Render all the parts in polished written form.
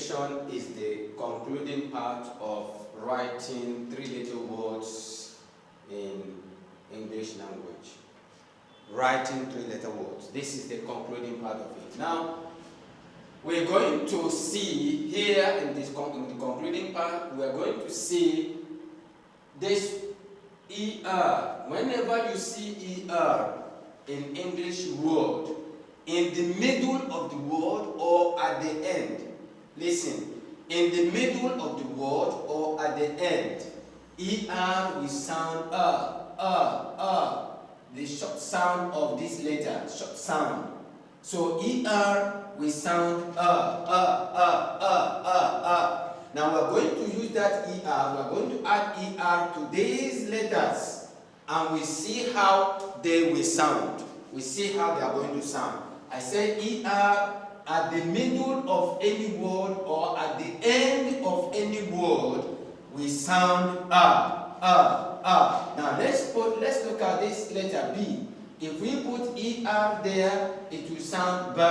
section is the concluding part of writing 3 little words in English language. Writing 3 letter words. This is the concluding part of it. Now, we're going to see here in the concluding part, we are going to see this ER. Whenever you see ER in English word, in the middle of the word or at the end, listen, in the middle of the word or at the end, ER will sound the short sound of this letter, short sound. So ER will sound Now we're going to use that ER, we're going to add ER to these letters and we see how they will sound. We see how they are going to sound. I said ER at the middle of any word or at the end of any word we sound Now let's look at this letter B. If we put ER there, it will sound B.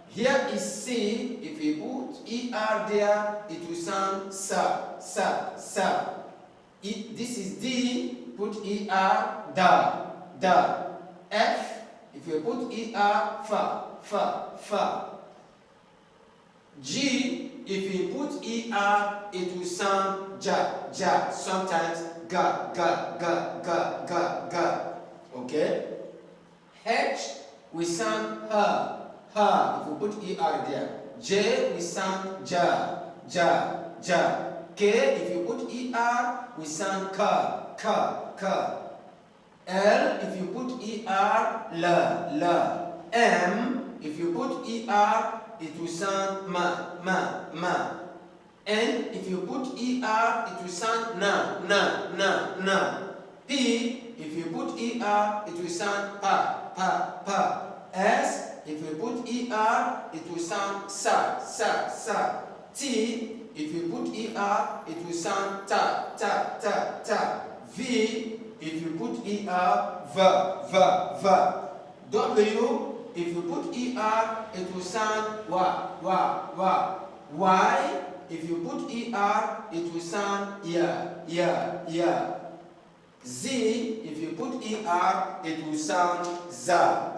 Here is C. If we put ER there, it will sound sa. This is D. Put ER, da. F. If you put ER, fa. G. If you put ER, it will sound ja. Sometimes ga. Okay? H we sound ha. If you put ER there. J we sound ja. K if you put ER, we sound ka. L if you put ER, la. M if you put ER, it will sound ma. N if you put ER, it will sound na. P if you put ER, it will sound pa. S if you put ER, it will sound sa. T if you put ER, it will sound ta. V if you put ER, va. W if you put ER, it will sound wa. Y if you put ER, it will sound ya. Z if you put ER, it will sound za.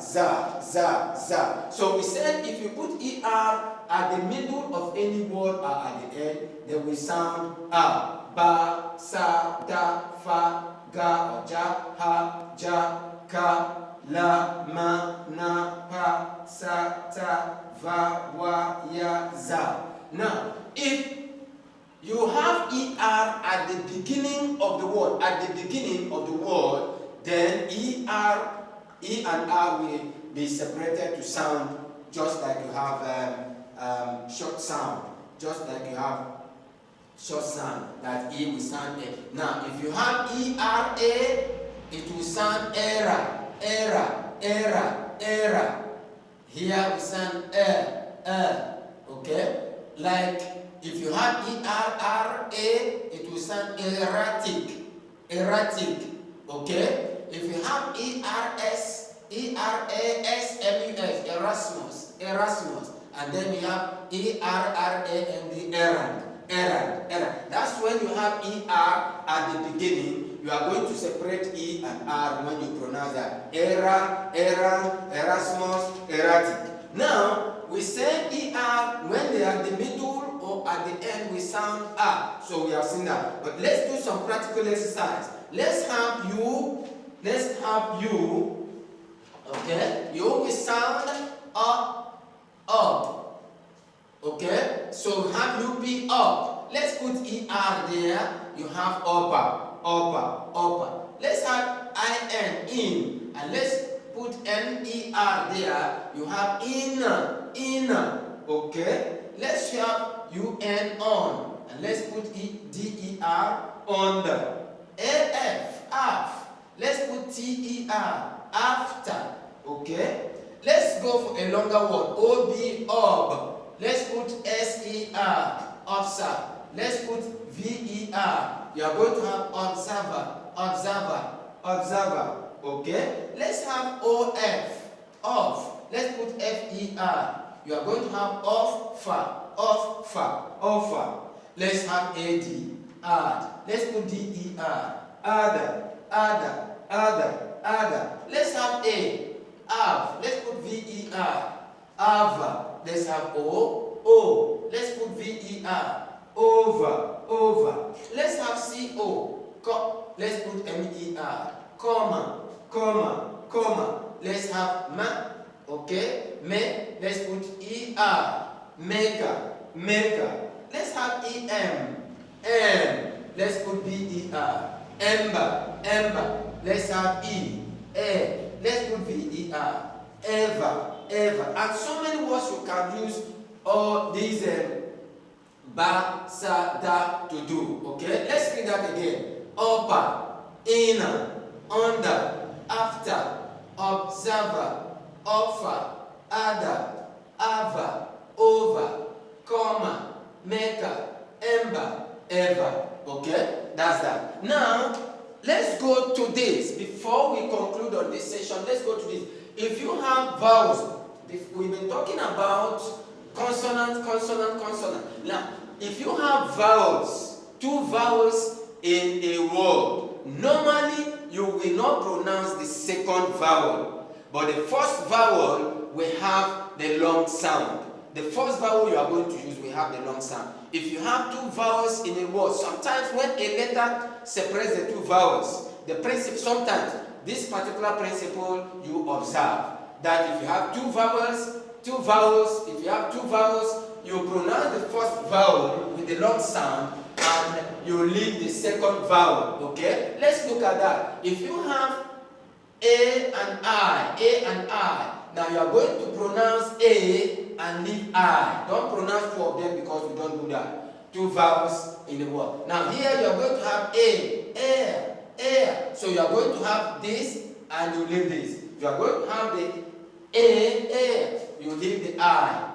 So we said if you put ER at the middle of any word or at the end, they will sound ba, sa, da, fa, ga or ja, ha, ja, ka, la, ma, na, pa, sa, ta, va, wa, ya, za. Now, if you have ER at the beginning of the word, then E and R will be separated to sound just like you have short sound. Just like you have short sound, that E will sound A. Now, if you have ERA, it will sound era. Here we sound okay? Like if you have ERRA, it will sound erratic. Okay? If you have ERASMUS, Erasmus, and then you have ERRA and the errand. That's when you have ER at the beginning. You are going to separate E and R when you pronounce that. Errand, Erasmus, erratic. Now, we say ER when they are at the middle or at the end, we sound A. So we have seen that. But let's do some practical exercise. Let's have you. Okay? You will sound up. Okay? So have you be up. Let's put ER there. You have upper. Let's have in. And let's put NER there. You have inner. Okay? Let's have UN on. And let's put DER under. AF. Let's put TER after. Okay? Let's go for a longer word. Ob. Let's put SER observe. Let's put VER. You are going to have observer. Okay? Let's have OF. Let's put F-E-R. You are going to have offer. Let's have A-D, add. Let's put D-E-R, other. Let's have A, av. Let's put V-E-R, ava. Let's have O. Let's put V-E-R, over. Let's have C-O, let's put M-E-R, comma. Let's have ma, okay, me. Let's put E-R, maker. Let's have E-M, M. Let's put B-E-R, ember. Let's have E, A. Let's put V-E-R, ever. And so many words you can use all these ba, sa, da to do. Okay? Let's read that again. Upper, inner, under, after, observer, offer, other, ava, over, comma, maker, ember, ever. Okay? That's that. Now, let's go to this. Before we conclude on this session, let's go to this. If you have vowels, we've been talking about consonant. Now, if you have vowels, two vowels in a word, normally you will not pronounce the second vowel, but the first vowel will have the long sound. The first vowel you are going to use will have the long sound. If you have two vowels in a word, sometimes when a letter separates the two vowels, the principle, sometimes this particular principle you observe, that if you have two vowels, you pronounce the first vowel with the long sound and you leave the second vowel. Okay? Let's look at that. If you have A and I, now you are going to pronounce A and leave I. Don't pronounce two of them because we don't do that. Two vowels in the word. Now here you are going to have air. So you are going to have this and you leave this. You are going to have the A, you leave the I.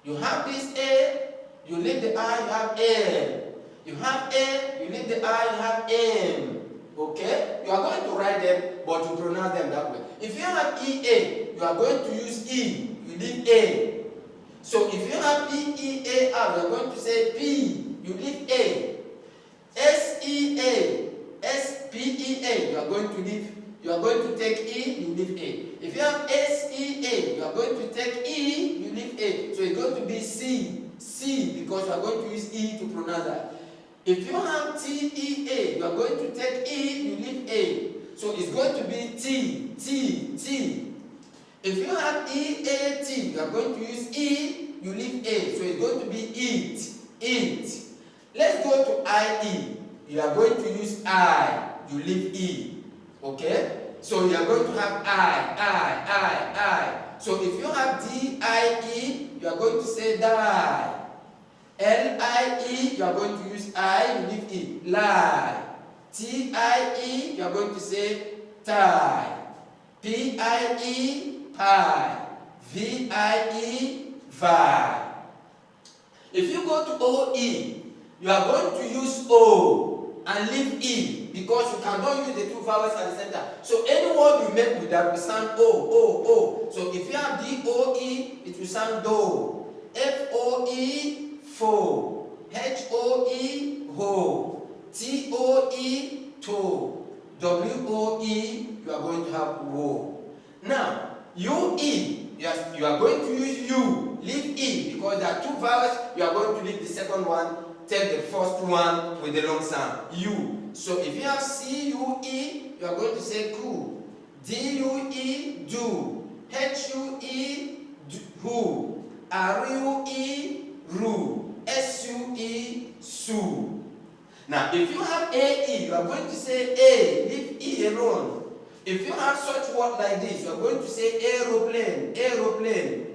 You have this A, you leave the I, you have M. You have A, you leave the I, you have M. Okay? You are going to write them, but you pronounce them that way. If you have EA, you are going to use E, you leave A. So if you have PEAR, you are going to say P, you leave A. SEA, SPEA, you are going to take E, you leave A. If you have SEA, you are going to take E, you leave A. So it's going to be C, because you are going to use E to pronounce that. If you have TEA, you are going to take E, you leave A. So it's going to be T. If you have EAT, you are going to use E, you leave A. So it's going to be eat. Let's go to IE. You are going to use I, you leave E. Okay? So you are going to have I. So if you have DIE, you are going to say die. LIE, you are going to use I, you leave E. Lie. TIE, you are going to say tie. PIE, pie. VIE, vi. If you go to OE, you are going to use O and leave E because you cannot use the two vowels at the same time. So any word you make with that will sound O. So if you have DOE, it will sound do. FOE, fo. HOE, ho. TOE, to. WOE, you are going to have wo. Now, UE, you are going to use U, leave E, because there are two vowels, you are going to leave the second one, take the first one with the long sound, U. So if you have CUE, you are going to say ku. DUE, do. HUE, who. RUE, ru. SUE, su. Now, if you have AE, you are going to say A, leave E alone. If you have such word like this, you are going to say aeroplane,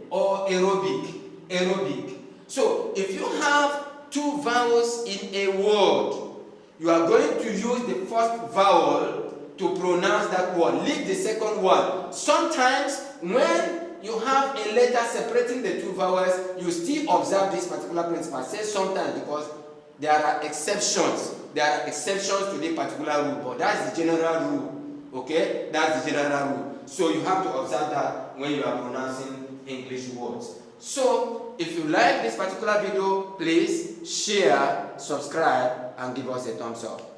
or aerobic. So, if you have two vowels in a word, you are going to use the first vowel to pronounce that word. Leave the second one. Sometimes, when you have a letter separating the two vowels, you still observe this particular principle. I say sometimes because there are exceptions. There are exceptions to the particular rule, but that's the general rule. Okay? That's the general rule. So you have to observe that when you are pronouncing English words. So, if you like this particular video, please share, subscribe, and give us a thumbs up.